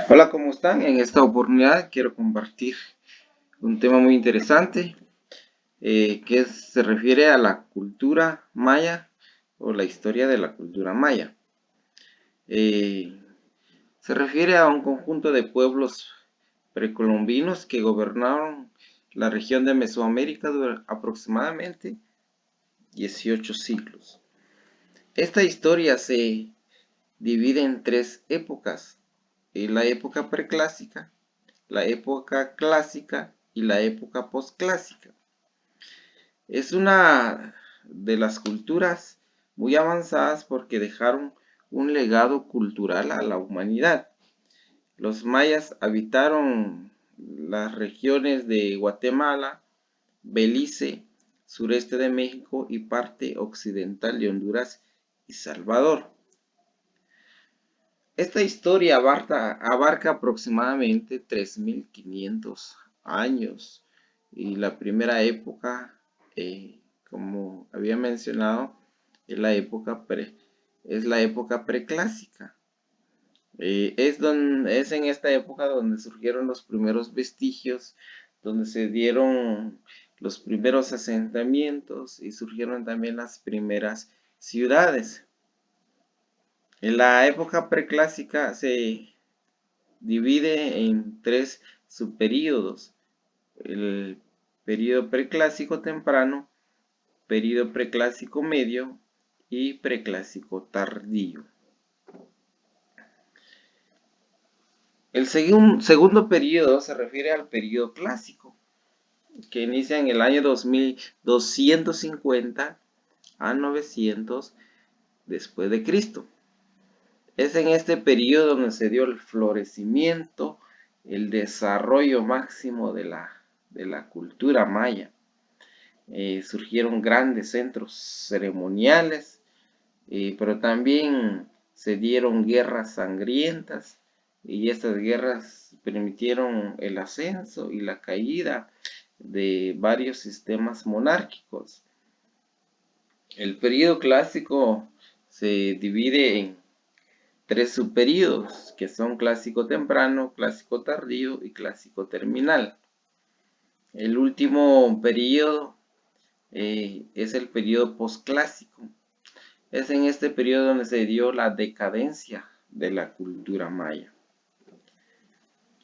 Hola, ¿cómo están? En esta oportunidad quiero compartir un tema muy interesante se refiere a la cultura maya o la historia de la cultura maya. Eh, Se refiere a un conjunto de pueblos precolombinos que gobernaron la región de Mesoamérica durante aproximadamente 18 siglos. Esta historia se divide en tres épocas: la época preclásica, la época clásica y la época posclásica. Es una de las culturas muy avanzadas porque dejaron un legado cultural a la humanidad. Los mayas habitaron las regiones de Guatemala, Belice, sureste de México y parte occidental de Honduras y Salvador. Esta historia abarca aproximadamente 3.500 años, y la primera época, como había mencionado, es es la época preclásica. Es en esta época donde surgieron los primeros vestigios, donde se dieron los primeros asentamientos y surgieron también las primeras ciudades. En la época preclásica se divide en tres subperíodos: el período preclásico temprano, período preclásico medio y preclásico tardío. El segundo período se refiere al período clásico, que inicia en el año 2250 a 900 después de Cristo. Es en este periodo donde se dio el florecimiento, el desarrollo máximo de la cultura maya. Surgieron grandes centros ceremoniales, pero también se dieron guerras sangrientas, y estas guerras permitieron el ascenso y la caída de varios sistemas monárquicos. El periodo clásico se divide en tres subperíodos, que son clásico temprano, clásico tardío y clásico terminal. El último periodo es el periodo posclásico. Es en este periodo donde se dio la decadencia de la cultura maya.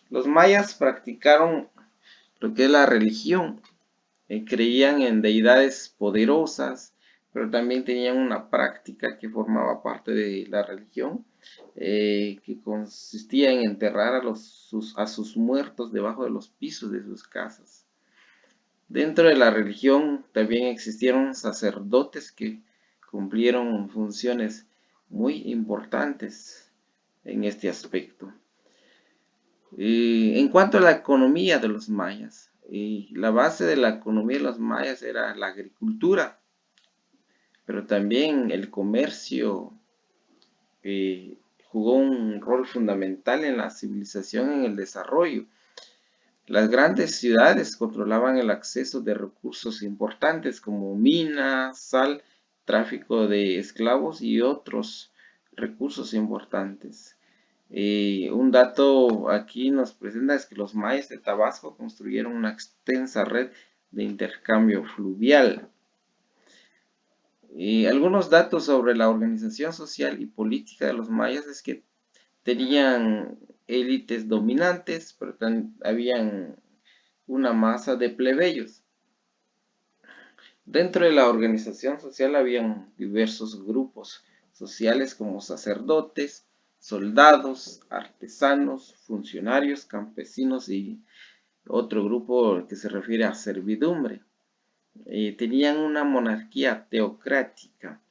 Los mayas practicaron lo que es la religión. Creían en deidades poderosas, pero también tenían una práctica que formaba parte de la religión, que consistía en enterrar a sus muertos debajo de los pisos de sus casas. Dentro de la religión también existieron sacerdotes que cumplieron funciones muy importantes en este aspecto. En cuanto a la economía de los mayas, la base de la economía de los mayas era la agricultura, pero también el comercio jugó un rol fundamental en la civilización, en el desarrollo. Las grandes ciudades controlaban el acceso de recursos importantes como minas, sal, tráfico de esclavos y otros recursos importantes. Un dato aquí nos presenta es que los mayas de Tabasco construyeron una extensa red de intercambio fluvial. Algunos datos sobre la organización social y política de los mayas es que tenían élites dominantes, pero habían una masa de plebeyos. Dentro de la organización social habían diversos grupos sociales como sacerdotes, soldados, artesanos, funcionarios, campesinos y otro grupo que se refiere a servidumbre. Tenían una monarquía teocrática.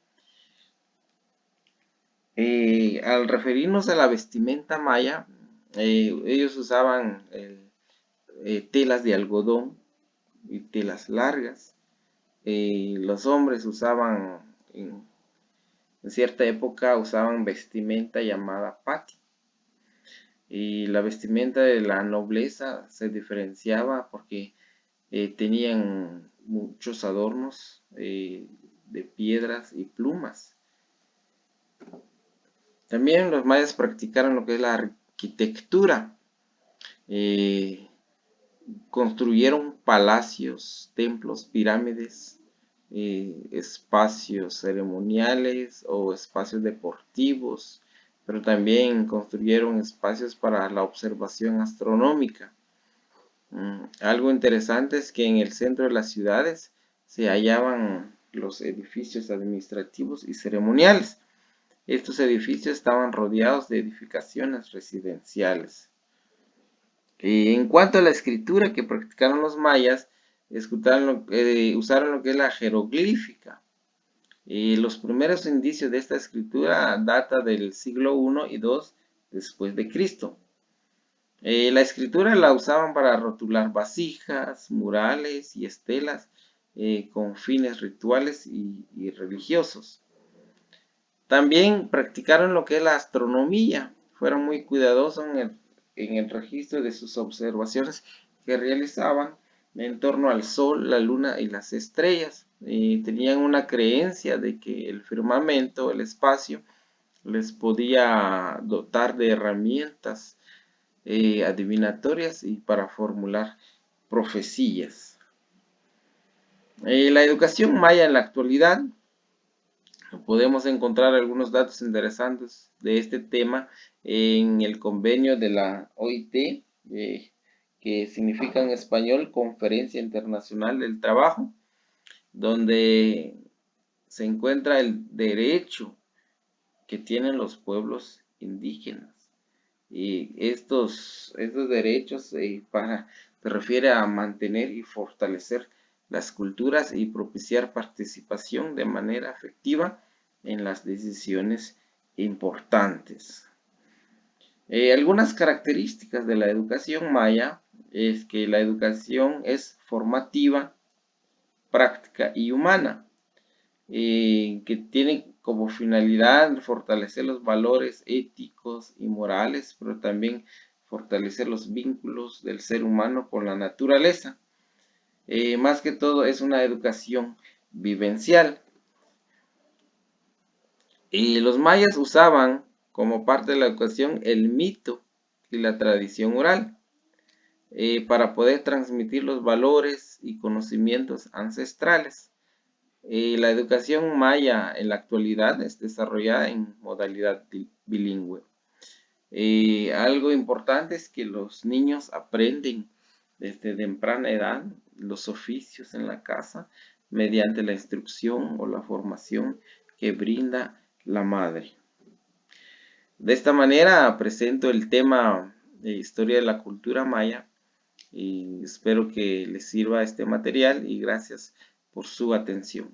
Al referirnos a la vestimenta maya, ellos usaban telas de algodón y telas largas. Los hombres en cierta época usaban vestimenta llamada pati. Y la vestimenta de la nobleza se diferenciaba porque tenían muchos adornos de piedras y plumas. También los mayas practicaron lo que es la arquitectura. Construyeron palacios, templos, pirámides, espacios ceremoniales o espacios deportivos, pero también construyeron espacios para la observación astronómica. Algo interesante es que en el centro de las ciudades se hallaban los edificios administrativos y ceremoniales. Estos edificios estaban rodeados de edificaciones residenciales. En cuanto a la escritura que practicaron los mayas, usaron lo que es la jeroglífica. Los primeros indicios de esta escritura data del siglo I y II después de Cristo. La escritura la usaban para rotular vasijas, murales y estelas con fines rituales y religiosos. También practicaron lo que es la astronomía. Fueron muy cuidadosos en el registro de sus observaciones que realizaban en torno al Sol, la Luna y las estrellas. Tenían una creencia de que el firmamento, el espacio, les podía dotar de herramientas adivinatorias y para formular profecías. La educación maya en la actualidad, podemos encontrar algunos datos interesantes de este tema en el convenio de la OIT, que significa en español Conferencia Internacional del Trabajo, donde se encuentra el derecho que tienen los pueblos indígenas. Y estos derechos se refiere a mantener y fortalecer las culturas y propiciar participación de manera efectiva en las decisiones importantes. Algunas características de la educación maya es que la educación es formativa, práctica y humana, que tiene como finalidad fortalecer los valores éticos y morales, pero también fortalecer los vínculos del ser humano con la naturaleza. Más que todo es una educación vivencial. Los mayas usaban como parte de la educación el mito y la tradición oral para poder transmitir los valores y conocimientos ancestrales. La educación maya en la actualidad es desarrollada en modalidad bilingüe. Algo importante es que los niños aprenden desde temprana edad los oficios en la casa mediante la instrucción o la formación que brinda la madre. De esta manera presento el tema de historia de la cultura maya y espero que les sirva este material y gracias por su atención.